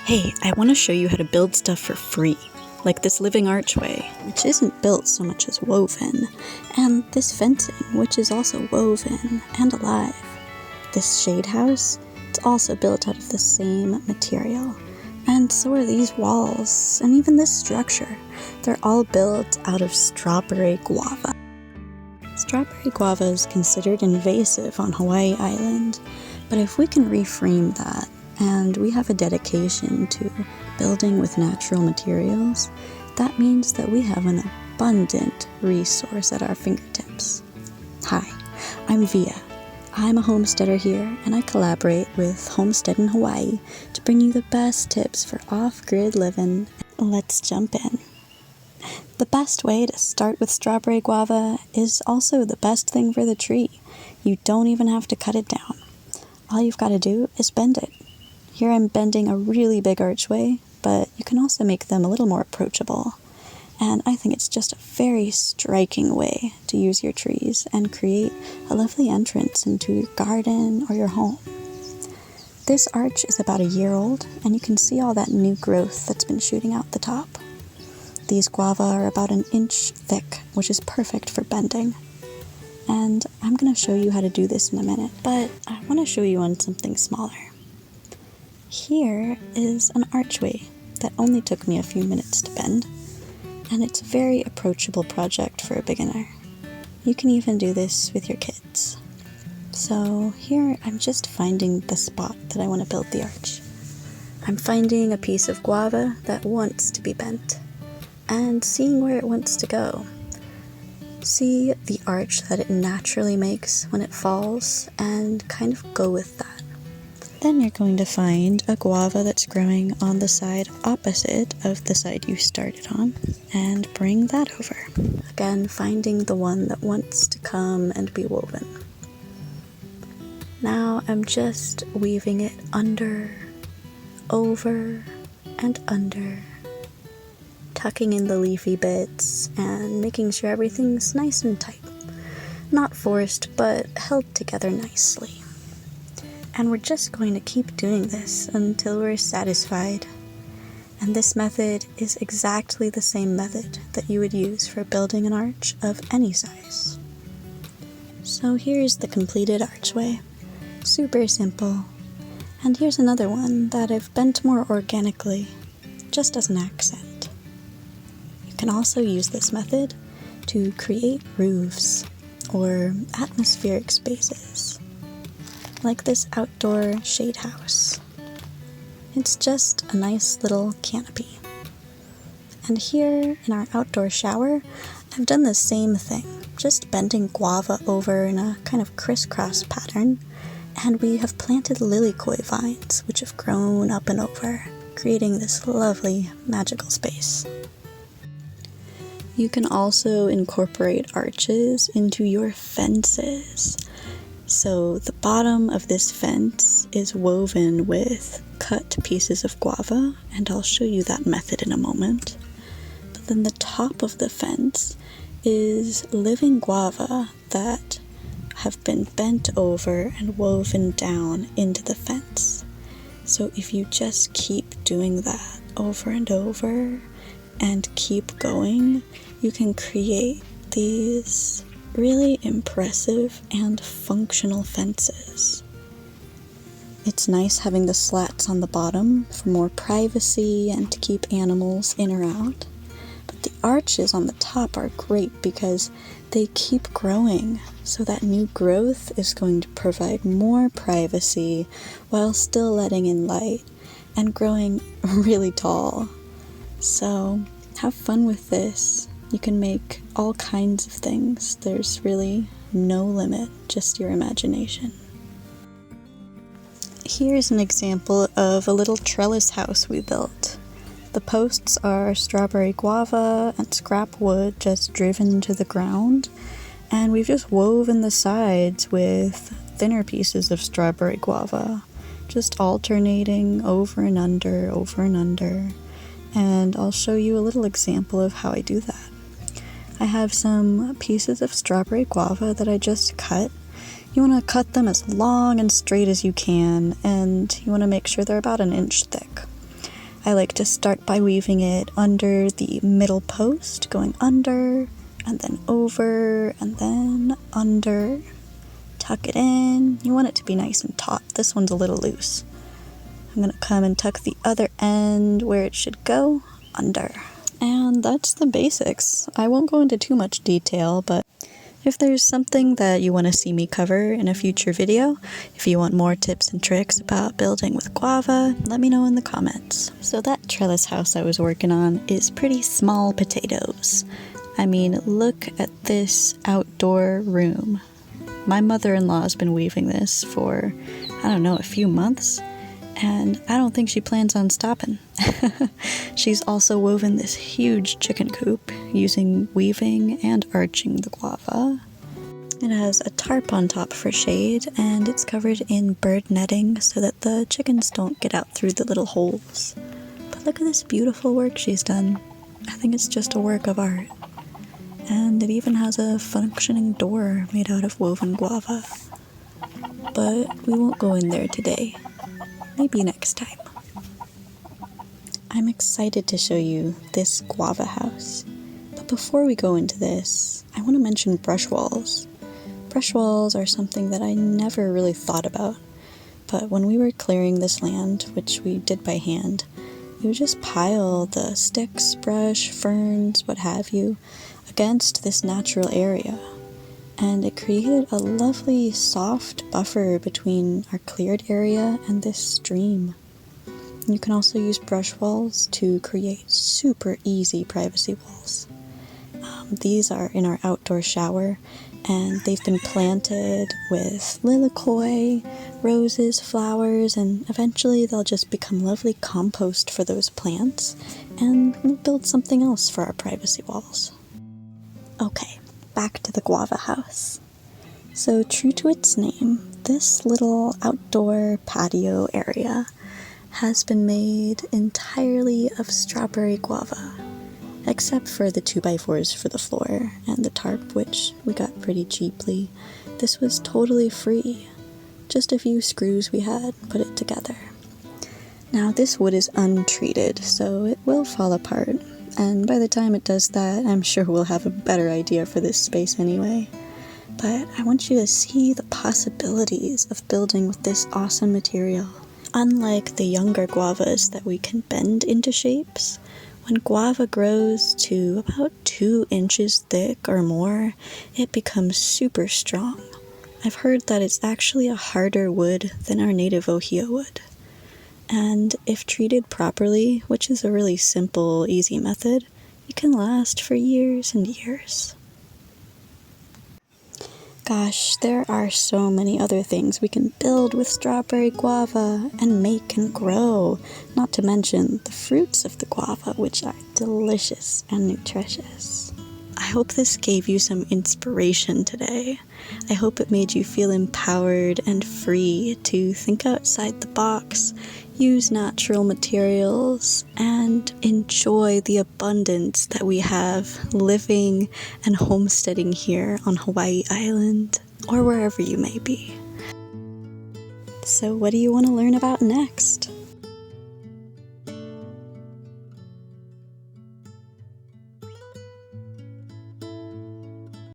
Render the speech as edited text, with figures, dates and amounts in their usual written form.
Hey, I want to show you how to build stuff for free, like this living archway, which isn't built so much as woven, and this fencing, which is also woven and alive. This shade house, it's also built out of the same material, and so are these walls, and even this structure. They're all built out of strawberry guava. Strawberry guava is considered invasive on Hawaii Island, but if we can reframe that, and we have a dedication to building with natural materials, that means that we have an abundant resource at our fingertips. Hi, I'm Via. I'm a homesteader here, and I collaborate with Homesteadin Hawaii to bring you the best tips for off-grid living. Let's jump in. The best way to start with strawberry guava is also the best thing for the tree. You don't even have to cut it down. All you've got to do is bend it. Here I'm bending a really big archway, but you can also make them a little more approachable. And I think it's just a very striking way to use your trees and create a lovely entrance into your garden or your home. This arch is about a year old, and you can see all that new growth that's been shooting out the top. These guava are about an inch thick, which is perfect for bending. And I'm going to show you how to do this in a minute, but I want to show you on something smaller. Here is an archway that only took me a few minutes to bend, and it's a very approachable project for a beginner. You can even do this with your kids. So here I'm just finding the spot that I want to build the arch. I'm finding a piece of guava that wants to be bent, and seeing where it wants to go. See the arch that it naturally makes when it falls, and kind of go with that. Then you're going to find a guava that's growing on the side opposite of the side you started on, and bring that over. Again, finding the one that wants to come and be woven. Now I'm just weaving it under, over, and under, tucking in the leafy bits and making sure everything's nice and tight. Not forced, but held together nicely. And we're just going to keep doing this until we're satisfied. And this method is exactly the same method that you would use for building an arch of any size. So here's the completed archway. Super simple. And here's another one that I've bent more organically, just as an accent. You can also use this method to create roofs or atmospheric spaces, like this outdoor shade house. It's just a nice little canopy. And here in our outdoor shower, I've done the same thing, just bending guava over in a kind of crisscross pattern, and we have planted lily koi vines, which have grown up and over, creating this lovely magical space. You can also incorporate arches into your fences. So the bottom of this fence is woven with cut pieces of guava, and I'll show you that method in a moment. But then the top of the fence is living guava that have been bent over and woven down into the fence. So if you just keep doing that over and over and keep going, you can create these really impressive and functional fences. It's nice having the slats on the bottom for more privacy and to keep animals in or out. But the arches on the top are great because they keep growing, so that new growth is going to provide more privacy while still letting in light and growing really tall. So have fun with this. You can make all kinds of things. There's really no limit, just your imagination. Here's an example of a little trellis house we built. The posts are strawberry guava and scrap wood just driven to the ground, and we've just woven the sides with thinner pieces of strawberry guava, just alternating over and under, over and under. And I'll show you a little example of how I do that. I have some pieces of strawberry guava that I just cut. You want to cut them as long and straight as you can, and you want to make sure they're about an inch thick. I like to start by weaving it under the middle post, going under, and then over, and then under. Tuck it in. You want it to be nice and taut. This one's a little loose. I'm gonna come and tuck the other end where it should go, under. And that's the basics. I won't go into too much detail, but if there's something that you want to see me cover in a future video, if you want more tips and tricks about building with guava, let me know in the comments. So that trellis house I was working on is pretty small potatoes. I mean, look at this outdoor room. My mother-in-law has been weaving this for, I don't know, a few months, and I don't think she plans on stopping. She's also woven this huge chicken coop using weaving and arching the guava. It has a tarp on top for shade, and it's covered in bird netting so that the chickens don't get out through the little holes. But look at this beautiful work she's done. I think it's just a work of art. And it even has a functioning door made out of woven guava. But we won't go in there today. Maybe next time. I'm excited to show you this guava house. But before we go into this, I want to mention brush walls. Brush walls are something that I never really thought about. But when we were clearing this land, which we did by hand, we would just pile the sticks, brush, ferns, what have you, against this natural area. And it created a lovely soft buffer between our cleared area and this stream. You can also use brush walls to create super easy privacy walls. These are in our outdoor shower, and they've been planted with lilikoi, roses, flowers, and eventually they'll just become lovely compost for those plants, and we'll build something else for our privacy walls. Okay, back to the guava house. So true to its name, this little outdoor patio area has been made entirely of strawberry guava, except for the 2x4s for the floor and the tarp, which we got pretty cheaply. This was totally free. Just a few screws we had put it together. Now this wood is untreated, so it will fall apart, and by the time it does that, I'm sure we'll have a better idea for this space anyway. But I want you to see the possibilities of building with this awesome material. Unlike the younger guavas that we can bend into shapes, when guava grows to about 2 inches thick or more, it becomes super strong. I've heard that it's actually a harder wood than our native ohia wood. And if treated properly, which is a really simple, easy method, it can last for years and years. Gosh, there are so many other things we can build with strawberry guava and make and grow, not to mention the fruits of the guava, which are delicious and nutritious. I hope this gave you some inspiration today. I hope it made you feel empowered and free to think outside the box, use natural materials, and enjoy the abundance that we have living and homesteading here on Hawaii Island, or wherever you may be. So what do you want to learn about next?